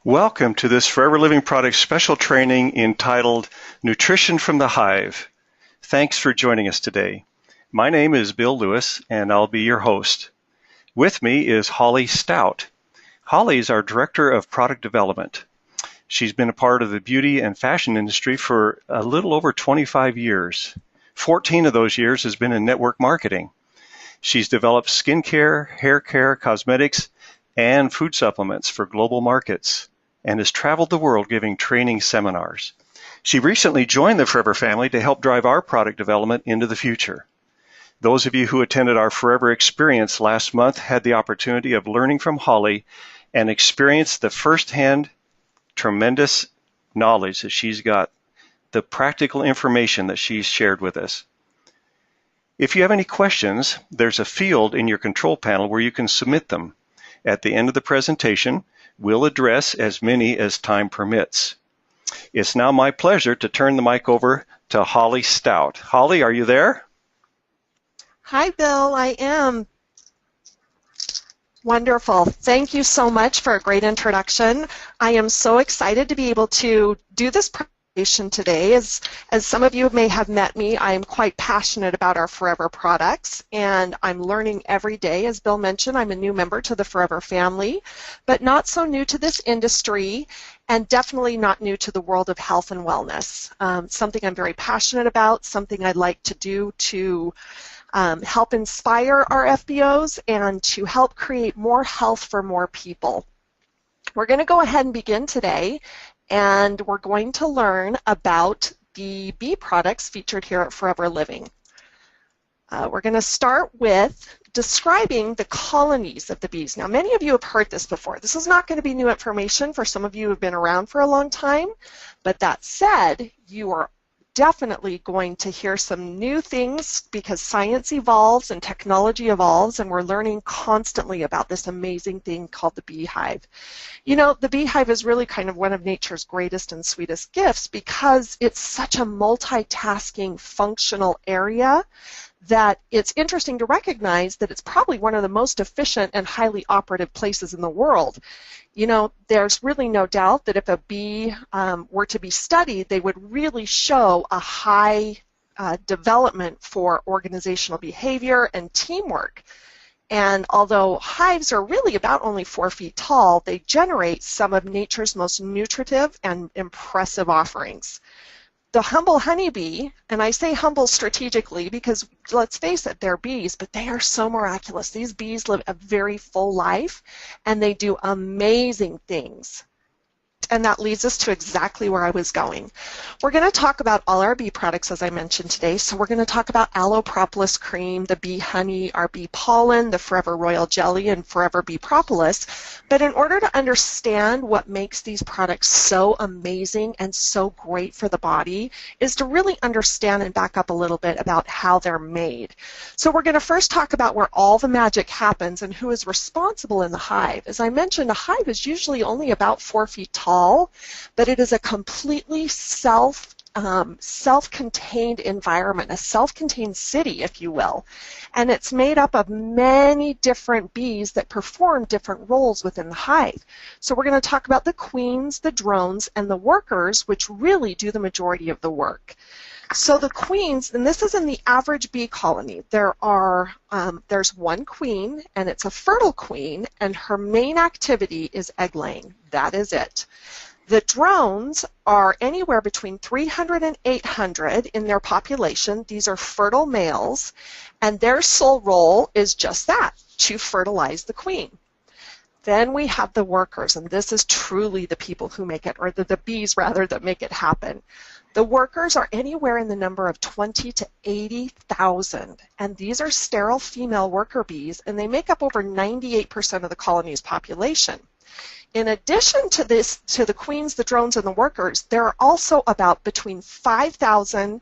Welcome to this Forever Living Products special training entitled Nutrition from the Hive. Thanks for joining us today. My name is Bill Lewis and I'll be your host. With me is Holly Stout. Holly is our Director of Product Development. She's been a part of the beauty and fashion industry for a little over 25 years. 14 of those years has been in network marketing. She's developed skincare, hair care, cosmetics, and food supplements for global markets, and has traveled the world giving training seminars. She recently joined the Forever family to help drive our product development into the future. Those of you who attended our Forever experience last month had the opportunity of learning from Holly and experienced the firsthand tremendous knowledge that she's got, the practical information that she's shared with us. If you have any questions, there's a field in your control panel where you can submit them. At the end of the presentation, we'll address as many as time permits. It's now my pleasure to turn the mic over to Holly Stout. Holly, are you there? Hi, Bill. I am. Wonderful. Thank you so much for a great introduction. I am so excited to be able to do this presentation today. As some of you may have met me, I am quite passionate about our Forever products, and I'm learning every day. As Bill mentioned, I'm a new member to the Forever family, but not so new to this industry, and definitely not new to the world of health and wellness. Something I'm very passionate about, something I'd like to do to help inspire our FBOs and to help create more health for more people. We're going to go ahead and begin today, and we're going to learn about the bee products featured here at Forever Living. We're going to start with describing the colonies of the bees. Now, many of you have heard this before. This is not going to be new information for some of you who have been around for a long time, but that said, you are definitely going to hear some new things because science evolves and technology evolves, and we're learning constantly about this amazing thing called the beehive. You know, the beehive is really kind of one of nature's greatest and sweetest gifts because it's such a multitasking functional area that it's interesting to recognize that it's probably one of the most efficient and highly operative places in the world. You know, there's really no doubt that if a bee were to be studied, they would really show a high development for organizational behavior and teamwork. And although hives are really about only 4 feet tall, they generate some of nature's most nutritive and impressive offerings. The humble honeybee, and I say humble strategically because, let's face it, they're bees, but they are so miraculous. These bees live a very full life, and they do amazing things. And that leads us to exactly where I was going. We're going to talk about all our bee products, as I mentioned today. So we're going to talk about aloe propolis cream, the bee honey, our bee pollen, the Forever Royal Jelly, and Forever Bee Propolis. But in order to understand what makes these products so amazing and so great for the body is to really understand and back up a little bit about how they're made. So we're going to first talk about where all the magic happens and who is responsible in the hive. As I mentioned, a hive is usually only about 4 feet tall, but it is a completely self-contained environment, a self-contained city, if you will. And it's made up of many different bees that perform different roles within the hive. So we're going to talk about the queens, the drones, and the workers, which really do the majority of the work. So the queens, and this is in the average bee colony, there's one queen, and it's a fertile queen, and her main activity is egg laying. That is it. The drones are anywhere between 300 and 800 in their population. These are fertile males, and their sole role is just that, to fertilize the queen. Then we have the workers, and this is truly the people who make it, or the bees rather, that make it happen. The workers are anywhere in the number of 20 to 80,000, and these are sterile female worker bees, and they make up over 98% of the colony's population. In addition to this, to the queens, the drones, and the workers, there are also about between 5,000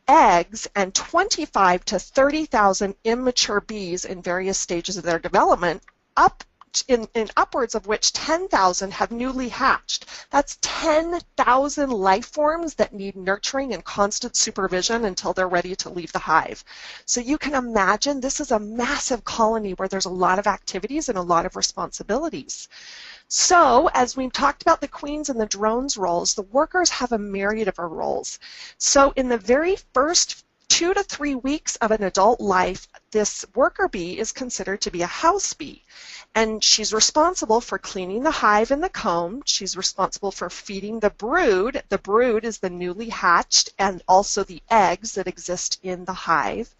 eggs and 25 to 30,000 immature bees in various stages of their development, up in upwards of which 10,000 have newly hatched. That's 10,000 life forms that need nurturing and constant supervision until they're ready to leave the hive. So you can imagine this is a massive colony where there's a lot of activities and a lot of responsibilities. So, as we've talked about the queens and the drones roles, the workers have a myriad of roles. So in the very first 2 to 3 weeks of an adult life, this worker bee is considered to be a house bee. And she's responsible for cleaning the hive and the comb. She's responsible for feeding the brood. The brood is the newly hatched and also the eggs that exist in the hive.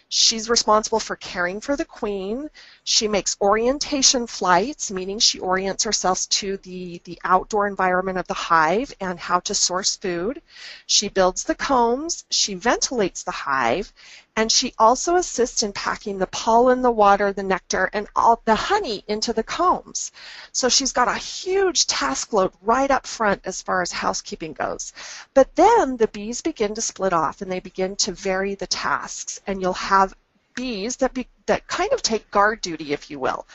She's responsible for caring for the queen. She makes orientation flights, meaning she orients herself to the outdoor environment of the hive and how to source food. She builds the combs. She ventilates the hive. And she also assists in packing the pollen, the water, the nectar, and all the honey into the combs. So she's got a huge task load right up front as far as housekeeping goes. But then the bees begin to split off and they begin to vary the tasks, and you'll have bees that kind of take guard duty, if you will.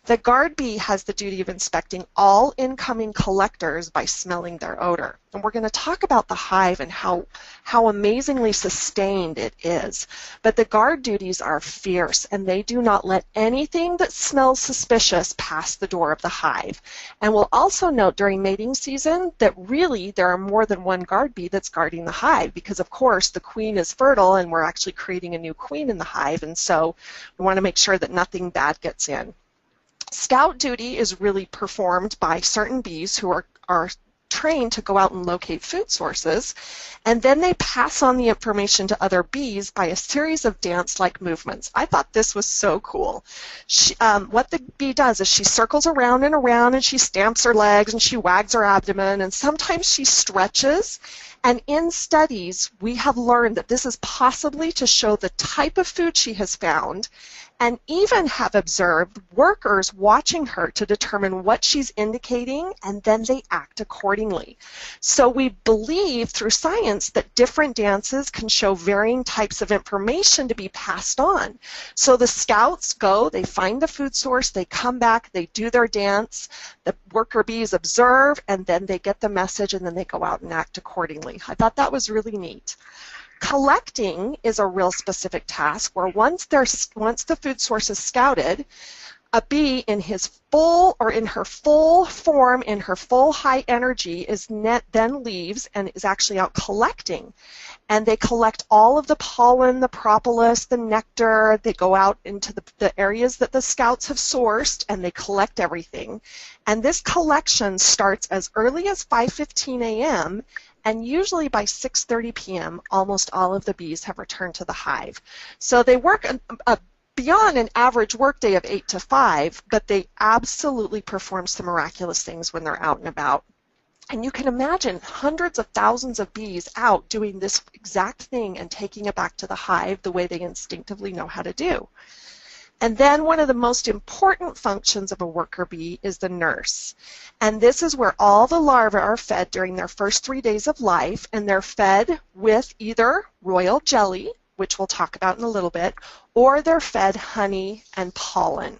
The guard bee has the duty of inspecting all incoming collectors by smelling their odor. And we're going to talk about the hive and how amazingly sustained it is. But the guard duties are fierce, and they do not let anything that smells suspicious pass the door of the hive. And we'll also note during mating season that really there are more than one guard bee that's guarding the hive, because of course the queen is fertile and we're actually creating a new queen in the hive, and so we want to make sure that nothing bad gets in. Scout duty is really performed by certain bees who are trained to go out and locate food sources, and then they pass on the information to other bees by a series of dance-like movements. I thought this was so cool. What the bee does is she circles around and around, and she stamps her legs and she wags her abdomen, and sometimes she stretches. And in studies, we have learned that this is possibly to show the type of food she has found, and even have observed workers watching her to determine what she's indicating, and then they act accordingly. So we believe through science that different dances can show varying types of information to be passed on. So the scouts go, they find the food source, they come back, they do their dance, the worker bees observe, and then they get the message, and then they go out and act accordingly. I thought that was really neat. Collecting is a real specific task where once the food source is scouted, a bee in his full or in her full form, in her full high energy, then leaves and is actually out collecting. And they collect all of the pollen, the propolis, the nectar. They go out into the areas that the scouts have sourced, and they collect everything. And this collection starts as early as 5:15 a.m., and usually by 6:30 p.m., almost all of the bees have returned to the hive. So they work beyond an average workday of 8 to 5, but they absolutely perform some miraculous things when they're out and about. And you can imagine hundreds of thousands of bees out doing this exact thing and taking it back to the hive the way they instinctively know how to do. And then one of the most important functions of a worker bee is the nurse. And this is where all the larvae are fed during their first 3 days of life, and they're fed with either royal jelly, which we'll talk about in a little bit, or they're fed honey and pollen.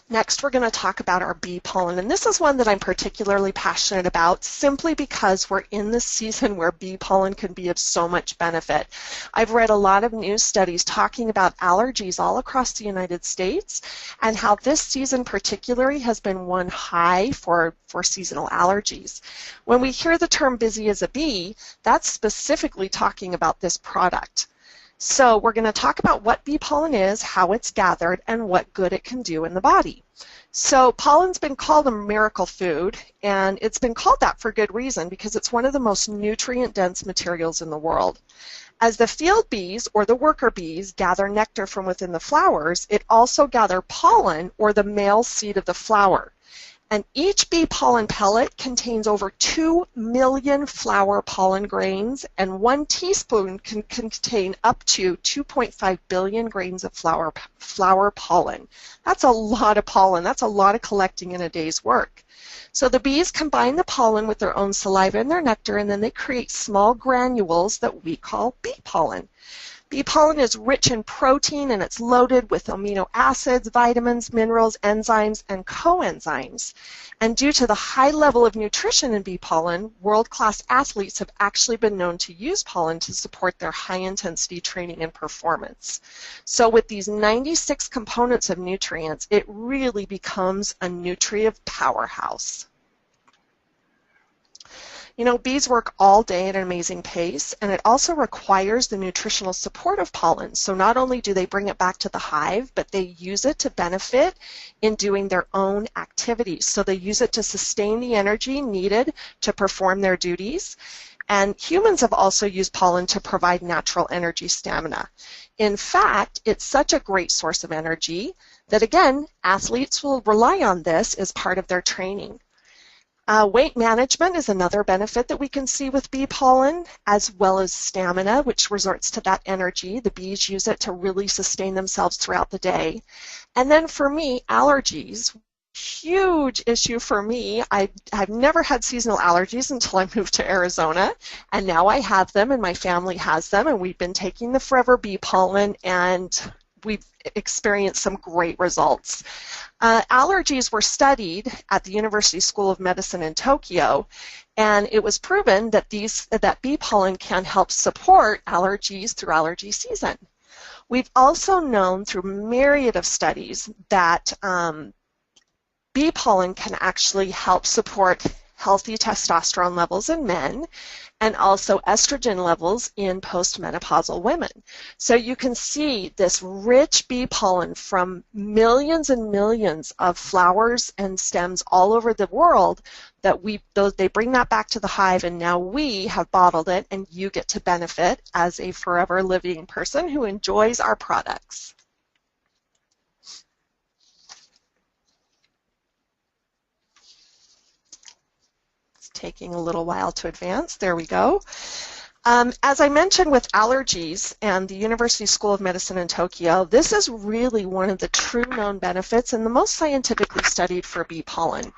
Next, we're going to talk about our bee pollen, and this is one that I'm particularly passionate about simply because we're in the season where bee pollen can be of so much benefit. I've read a lot of news studies talking about allergies all across the United States and how this season particularly has been one high for seasonal allergies. When we hear the term busy as a bee, that's specifically talking about this product. So we're going to talk about what bee pollen is, how it's gathered, and what good it can do in the body. So pollen's been called a miracle food, and it's been called that for good reason because it's one of the most nutrient-dense materials in the world. As the field bees, or the worker bees, gather nectar from within the flowers, it also gathers pollen, or the male seed of the flower. And each bee pollen pellet contains over 2 million flower pollen grains, and 1 teaspoon can contain up to 2.5 billion grains of flower pollen. That's a lot of pollen. That's a lot of collecting in a day's work. So the bees combine the pollen with their own saliva and their nectar, and then they create small granules that we call bee pollen. Bee pollen is rich in protein, and it's loaded with amino acids, vitamins, minerals, enzymes, and coenzymes. And due to the high level of nutrition in bee pollen, world-class athletes have actually been known to use pollen to support their high-intensity training and performance. So with these 96 components of nutrients, it really becomes a nutrient powerhouse. You know, bees work all day at an amazing pace, and it also requires the nutritional support of pollen. So not only do they bring it back to the hive, but they use it to benefit in doing their own activities. So they use it to sustain the energy needed to perform their duties. And humans have also used pollen to provide natural energy stamina. In fact, it's such a great source of energy that, again, athletes will rely on this as part of their training. Weight management is another benefit that we can see with bee pollen, as well as stamina, which resorts to that energy. The bees use it to really sustain themselves throughout the day. And then for me, allergies. Huge issue for me. I've never had seasonal allergies until I moved to Arizona, and now I have them, and my family has them, and we've been taking the Forever Bee pollen, and we've experienced some great results. Allergies were studied at the University School of Medicine in Tokyo, and it was proven that that bee pollen can help support allergies through allergy season. We've also known through myriad of studies that bee pollen can actually help support healthy testosterone levels in men and also estrogen levels in postmenopausal women. So you can see this rich bee pollen from millions and millions of flowers and stems all over the world that they bring that back to the hive, and now we have bottled it, and you get to benefit as a forever living person who enjoys our products. Taking a little while to advance. There we go. As I mentioned with allergies and the University School of Medicine in Tokyo, this is really one of the true known benefits and the most scientifically studied for bee pollen.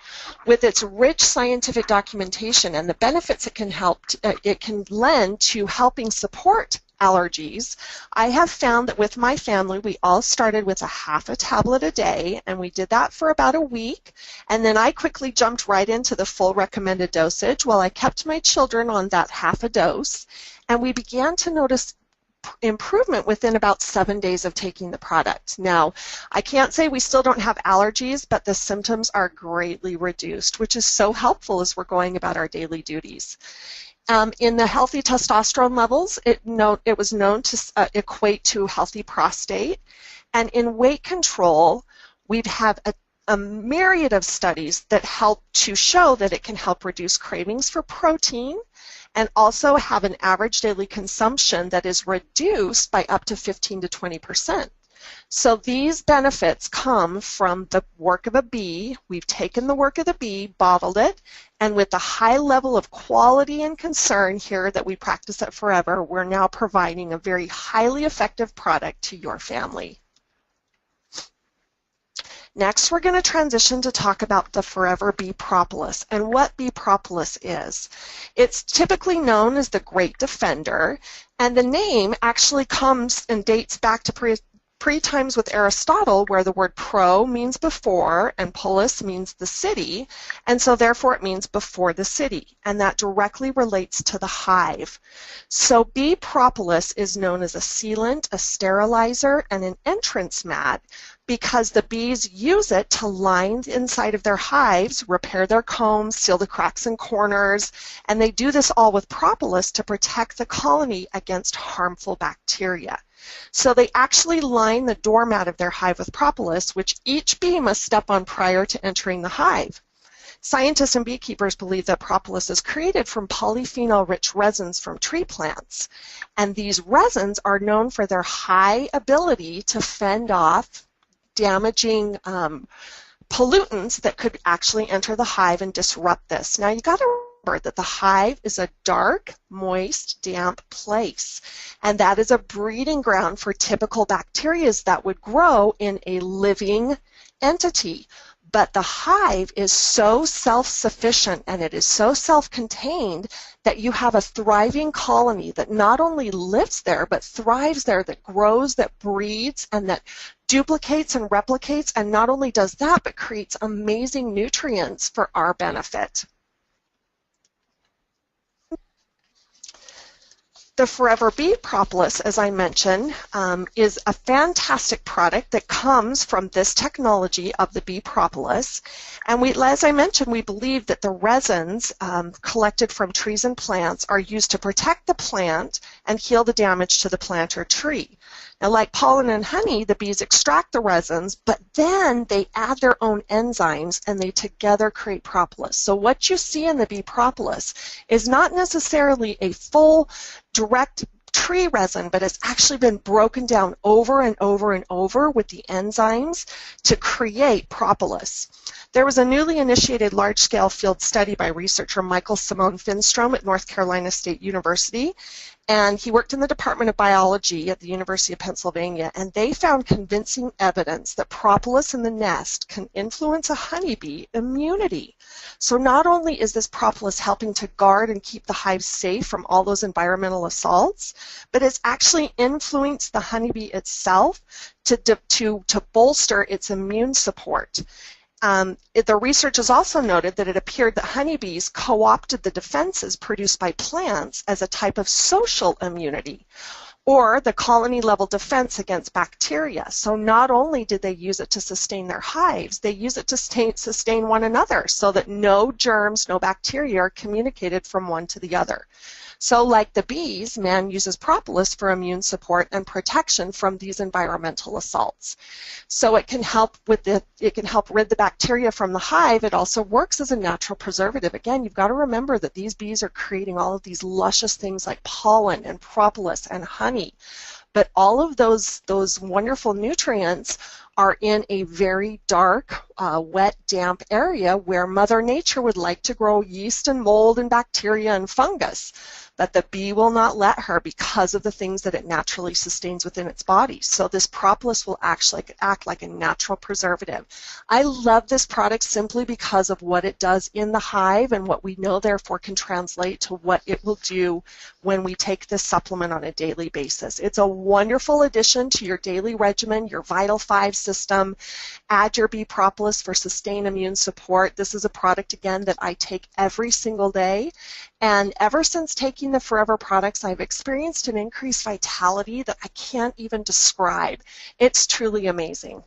With its rich scientific documentation and the benefits it can lend to helping support allergies, I have found that with my family, we all started with half a tablet a day, and we did that for about a week, and then I quickly jumped right into the full recommended dosage while I kept my children on that half a dose, and we began to notice improvement within about 7 days of taking the product. Now, I can't say we still don't have allergies, but the symptoms are greatly reduced, which is so helpful as we're going about our daily duties. In the healthy testosterone levels, it was known to equate to healthy prostate. And in weight control, we've had a myriad of studies that help to show that it can help reduce cravings for protein and also have an average daily consumption that is reduced by up to 15 to 20%. So these benefits come from the work of a bee. We've taken the work of the bee, bottled it, and with the high level of quality and concern here that we practice at Forever, we're now providing a very highly effective product to your family. Next, we're going to transition to talk about the Forever Bee Propolis and what bee propolis is. It's typically known as the Great Defender, and the name actually comes and dates back to pre-times with Aristotle, where the word pro means before and polis means the city, and so therefore it means before the city, and that directly relates to the hive. So bee propolis is known as a sealant, a sterilizer, and an entrance mat because the bees use it to line the inside of their hives, repair their combs, seal the cracks and corners, and they do this all with propolis to protect the colony against harmful bacteria. So they actually line the doormat of their hive with propolis, which each bee must step on prior to entering the hive. Scientists and beekeepers believe that propolis is created from polyphenol-rich resins from tree plants, and these resins are known for their high ability to fend off damaging pollutants that could actually enter the hive and disrupt this. Now you got to remember that the hive is a dark, moist, damp place, and that is a breeding ground for typical bacteria that would grow in a living entity. But the hive is so self-sufficient and it is so self-contained that you have a thriving colony that not only lives there but thrives there, that grows, that breeds, and that duplicates and replicates, and not only does that but creates amazing nutrients for our benefit. The Forever Bee Propolis, as I mentioned, is a fantastic product that comes from this technology of the bee propolis. And as I mentioned, we believe that the resins collected from trees and plants are used to protect the plant and heal the damage to the plant or tree. Now, like pollen and honey, the bees extract the resins, but then they add their own enzymes and they together create propolis. So what you see in the bee propolis is not necessarily a full direct tree resin, but it's actually been broken down over and over and over with the enzymes to create propolis. There was a newly initiated large-scale field study by researcher Michael Simone Finstrom at North Carolina State University, and he worked in the Department of Biology at the University of Pennsylvania, and they found convincing evidence that propolis in the nest can influence a honeybee immunity. So not only is this propolis helping to guard and keep the hive safe from all those environmental assaults, but it's actually influenced the honeybee itself to bolster its immune support. The research has also noted that it appeared that honeybees co-opted the defenses produced by plants as a type of social immunity, or the colony-level defense against bacteria. So not only did they use it to sustain their hives, they use it to sustain one another so that no germs, no bacteria are communicated from one to the other. So like the bees, man uses propolis for immune support and protection from these environmental assaults. So it can help rid the bacteria from the hive. It also works as a natural preservative. Again, you've got to remember that these bees are creating all of these luscious things like pollen and propolis and honey. But all of those wonderful nutrients are in a very dark, wet, damp area where Mother Nature would like to grow yeast and mold and bacteria and fungus. But the bee will not let her because of the things that it naturally sustains within its body. So this propolis will actually act like a natural preservative. I love this product simply because of what it does in the hive, and what we know therefore can translate to what it will do when we take this supplement on a daily basis. It's a wonderful addition to your daily regimen, your Vital 5 system. Add your bee propolis for sustained immune support. This is a product, again, that I take every single day. And ever since taking the Forever products, I've experienced an increased vitality that I can't even describe. It's truly amazing.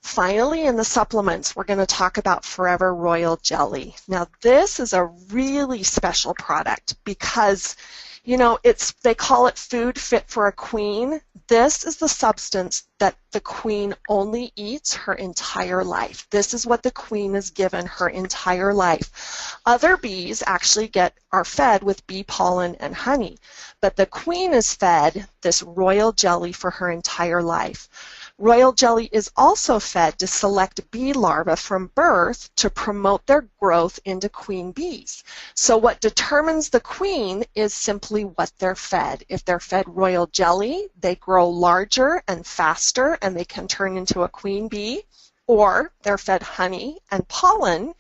Finally, in the supplements, we're going to talk about Forever Royal Jelly. Now, this is a really special product because, you know, they call it food fit for a queen. This is the substance that the queen only eats her entire life. This is what the queen is given her entire life. Other bees actually are fed with bee pollen and honey, but the queen is fed this royal jelly for her entire life. Royal jelly is also fed to select bee larvae from birth to promote their growth into queen bees. So what determines the queen is simply what they're fed. If they're fed royal jelly, they grow larger and faster and they can turn into a queen bee. Or they're fed honey and pollen,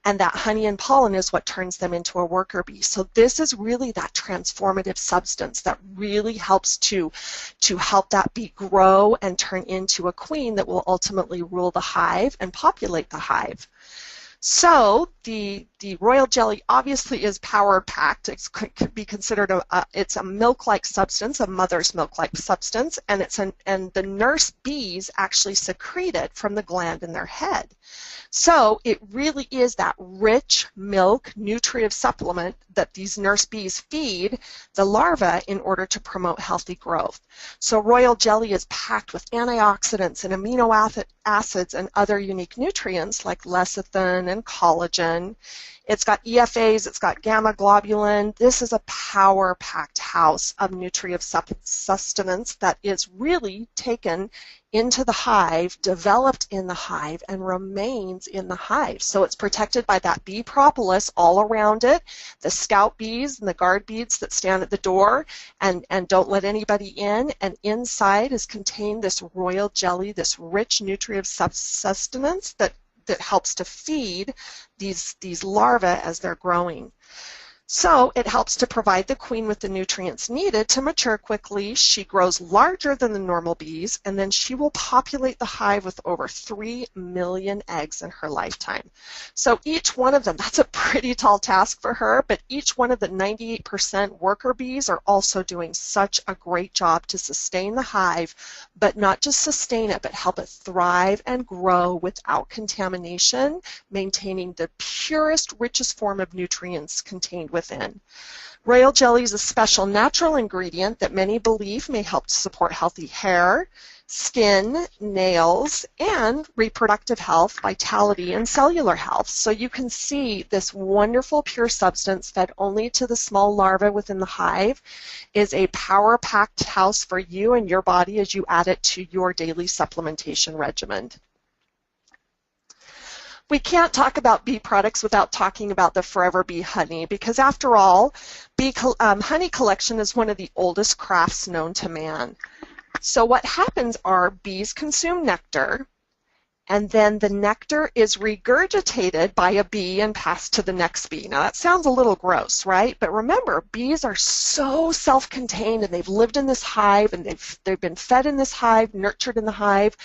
and that honey and pollen is what turns them into a worker bee. So this is really that transformative substance that really helps to help that bee grow and turn into a queen that will ultimately rule the hive and populate the hive. So the royal jelly obviously is power-packed. It could be considered it's a milk-like substance, a mother's milk-like substance, and the nurse bees actually secrete it from the gland in their head. So it really is that rich milk nutritive supplement that these nurse bees feed the larvae in order to promote healthy growth. So royal jelly is packed with antioxidants and amino acids and other unique nutrients like lecithin and collagen. It's got EFAs, it's got gamma globulin. This is a power-packed house of nutritive sustenance that is really taken into the hive, developed in the hive, and remains in the hive. So it's protected by that bee propolis all around it, the scout bees and the guard bees that stand at the door and don't let anybody in. And inside is contained this royal jelly, this rich nutritive sustenance that helps to feed these larvae as they're growing. So it helps to provide the queen with the nutrients needed to mature quickly. She grows larger than the normal bees, and then she will populate the hive with over 3 million eggs in her lifetime. So each one of them, that's a pretty tall task for her, but each one of the 98% worker bees are also doing such a great job to sustain the hive, but not just sustain it, but help it thrive and grow without contamination, maintaining the purest, richest form of nutrients contained within. Royal jelly is a special natural ingredient that many believe may help to support healthy hair, skin, nails, and reproductive health, vitality, and cellular health. So you can see this wonderful pure substance fed only to the small larvae within the hive is a power-packed house for you and your body as you add it to your daily supplementation regimen. We can't talk about bee products without talking about the Forever Bee honey, because after all, honey collection is one of the oldest crafts known to man. So what happens are bees consume nectar, and then the nectar is regurgitated by a bee and passed to the next bee. Now that sounds a little gross, right? But remember, bees are so self-contained, and they've lived in this hive, and they've been fed in this hive, nurtured in the hive,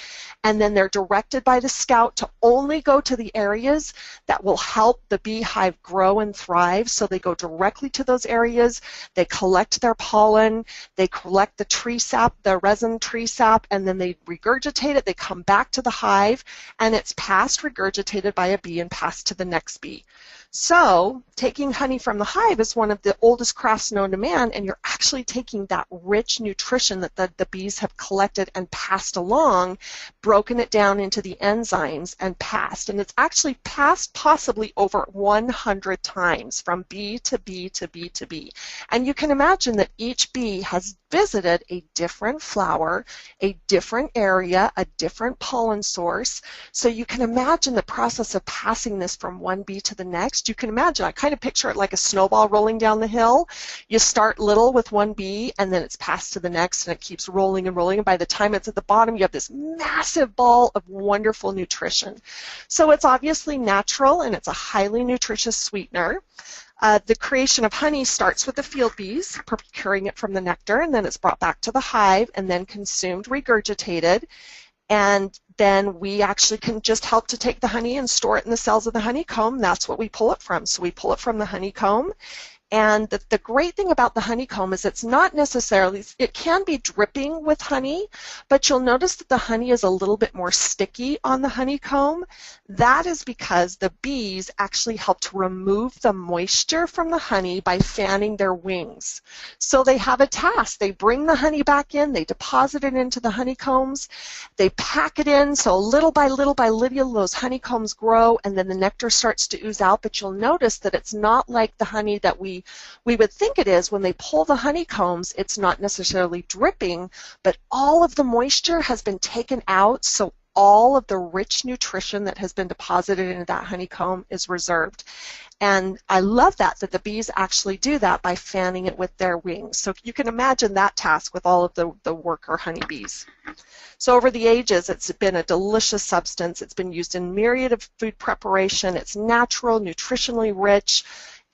and then they're directed by the scout to only go to the areas that will help the beehive grow and thrive. So they go directly to those areas, they collect their pollen, they collect the tree sap, the resin tree sap, and then they regurgitate it, they come back to the hive, and it's passed, regurgitated by a bee and passed to the next bee. So taking honey from the hive is one of the oldest crafts known to man, and you're actually taking that rich nutrition that the bees have collected and passed along, broken it down into the enzymes and passed. And it's actually passed possibly over 100 times from bee to bee to bee to bee. And you can imagine that each bee has visited a different flower, a different area, a different pollen source. So you can imagine the process of passing this from one bee to the next. You can imagine, I kind of picture it like a snowball rolling down the hill. You start little with one bee, and then it's passed to the next, and it keeps rolling and rolling. And by the time it's at the bottom, you have this massive ball of wonderful nutrition. So it's obviously natural, and it's a highly nutritious sweetener. The creation of honey starts with the field bees procuring it from the nectar, and then it's brought back to the hive and then consumed, regurgitated, and then we actually can just help to take the honey and store it in the cells of the honeycomb. That's what we pull it from. So we pull it from the honeycomb. And the great thing about the honeycomb is it's not necessarily, it can be dripping with honey, but you'll notice that the honey is a little bit more sticky on the honeycomb. That is because the bees actually help to remove the moisture from the honey by fanning their wings. So they have a task. They bring the honey back in, they deposit it into the honeycombs, they pack it in, so little by little those honeycombs grow, and then the nectar starts to ooze out. But you'll notice that it's not like the honey that we would think it is. When they pull the honeycombs, it's not necessarily dripping, but all of the moisture has been taken out, so all of the rich nutrition that has been deposited into that honeycomb is reserved. And I love that the bees actually do that by fanning it with their wings. So you can imagine that task with all of the worker honeybees. So over the ages, it's been a delicious substance. It's been used in myriad of food preparation. It's natural, nutritionally rich.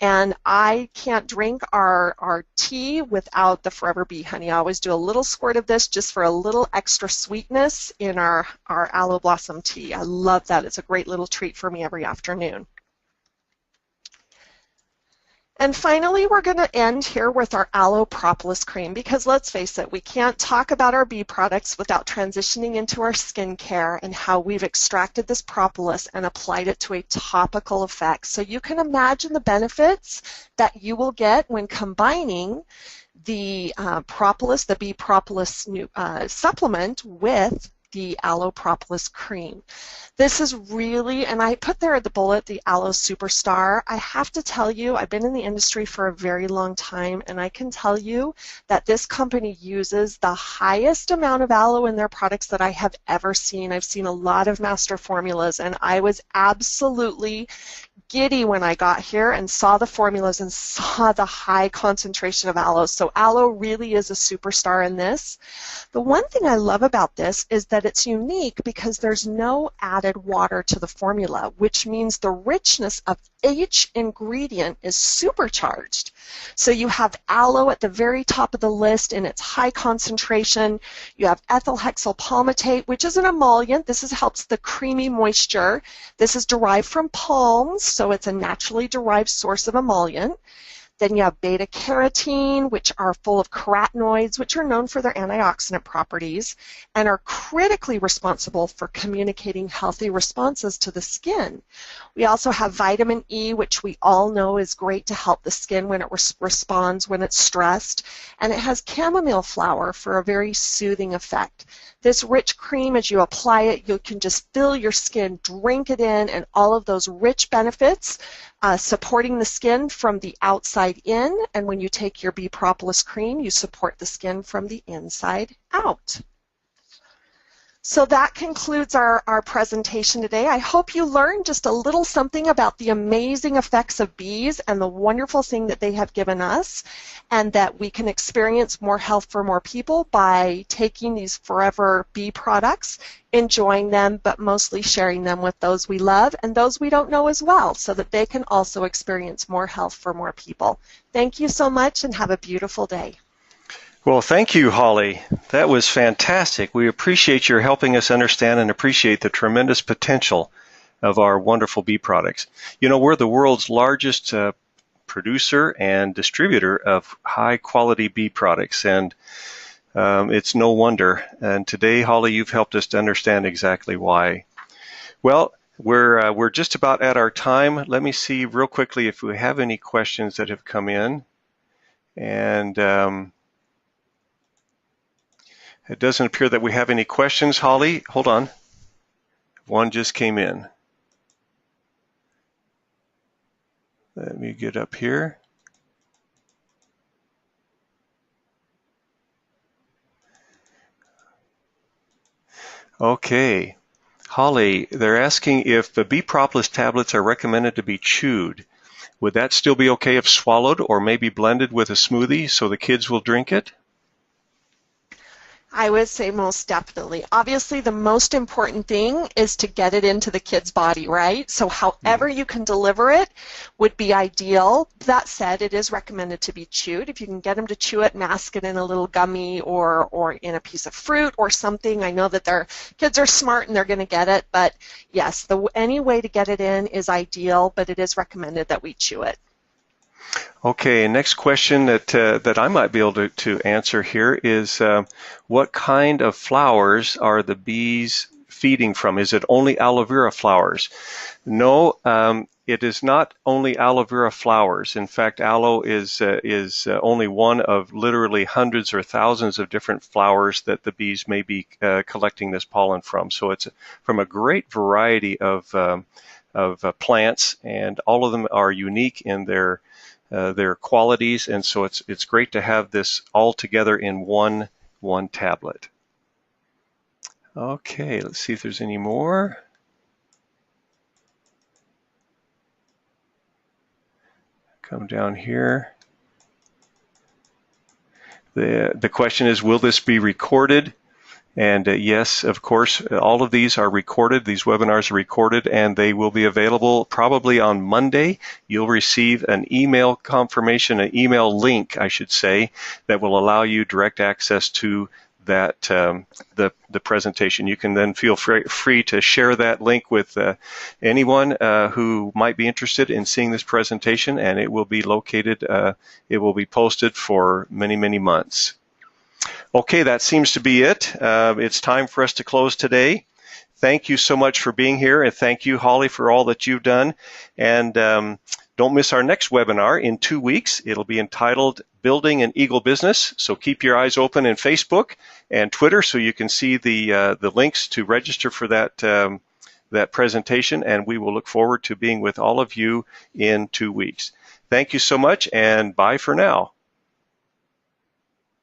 And I can't drink our tea without the Forever Bee honey. I always do a little squirt of this just for a little extra sweetness in our aloe blossom tea. I love that. It's a great little treat for me every afternoon. And finally, we're going to end here with our aloe propolis cream, because let's face it, we can't talk about our bee products without transitioning into our skincare and how we've extracted this propolis and applied it to a topical effect. So you can imagine the benefits that you will get when combining the propolis, the bee propolis supplement with the aloe propolis cream. This is really, and I put there at the bullet, the aloe superstar. I have to tell you, I've been in the industry for a very long time, and I can tell you that this company uses the highest amount of aloe in their products that I have ever seen. I've seen a lot of master formulas, and I was absolutely giddy when I got here and saw the formulas and saw the high concentration of aloe. So aloe really is a superstar in this. The one thing I love about this is that it's unique because there's no added water to the formula, which means the richness of each ingredient is supercharged. So you have aloe at the very top of the list in its high concentration. You have ethyl hexyl palmitate, which is an emollient. This helps the creamy moisture. This is derived from palms, so it's a naturally derived source of emollient. Then you have beta-carotene, which are full of carotenoids, which are known for their antioxidant properties and are critically responsible for communicating healthy responses to the skin. We also have vitamin E, which we all know is great to help the skin when it responds when it's stressed. And it has chamomile flower for a very soothing effect. This rich cream, as you apply it, you can just fill your skin, drink it in, and all of those rich benefits supporting the skin from the outside in. And when you take your bee propolis cream, you support the skin from the inside out. So that concludes our presentation today. I hope you learned just a little something about the amazing effects of bees and the wonderful thing that they have given us, and that we can experience more health for more people by taking these forever bee products, enjoying them, but mostly sharing them with those we love and those we don't know as well, so that they can also experience more health for more people. Thank you so much and have a beautiful day. Well, thank you, Holly. That was fantastic. We appreciate your helping us understand and appreciate the tremendous potential of our wonderful bee products. You know, we're the world's largest producer and distributor of high-quality bee products, and it's no wonder. And today, Holly, you've helped us to understand exactly why. Well, we're just about at our time. Let me see real quickly if we have any questions that have come in. And it doesn't appear that we have any questions. Holly, hold on. One just came in. Let me get up here. Okay. Holly, they're asking if the bee propolis tablets are recommended to be chewed. Would that still be okay if swallowed or maybe blended with a smoothie so the kids will drink it? I would say most definitely. Obviously, the most important thing is to get it into the kid's body, right? So however you can deliver it would be ideal. That said, it is recommended to be chewed. If you can get them to chew it, mask it in a little gummy or in a piece of fruit or something. I know that their kids are smart and they're going to get it, but yes, any way to get it in is ideal, but it is recommended that we chew it. Okay, next question that I might be able to answer here is what kind of flowers are the bees feeding from? Is it only aloe vera flowers? No, it is not only aloe vera flowers. In fact, aloe is only one of literally hundreds or thousands of different flowers that the bees may be collecting this pollen from. So it's from a great variety of plants, and all of them are unique in their qualities, and so it's great to have this all together in one tablet. Okay, let's see if there's any more. Come down here. The question is, will this be recorded? And yes, of course, all of these are recorded. These webinars are recorded, and they will be available probably on Monday. You'll receive an email confirmation, an email link, I should say, that will allow you direct access to that the presentation. You can then feel free to share that link with anyone who might be interested in seeing this presentation, and it will be located, it will be posted for many, many months. Okay, that seems to be it. It's time for us to close today. Thank you so much for being here, and thank you, Holly, for all that you've done. And Don't miss our next webinar in 2 weeks. It'll be entitled Building an Eagle Business. So keep your eyes open in Facebook and Twitter so you can see the links to register for that presentation, and we will look forward to being with all of you in 2 weeks. Thank you so much, and bye for now.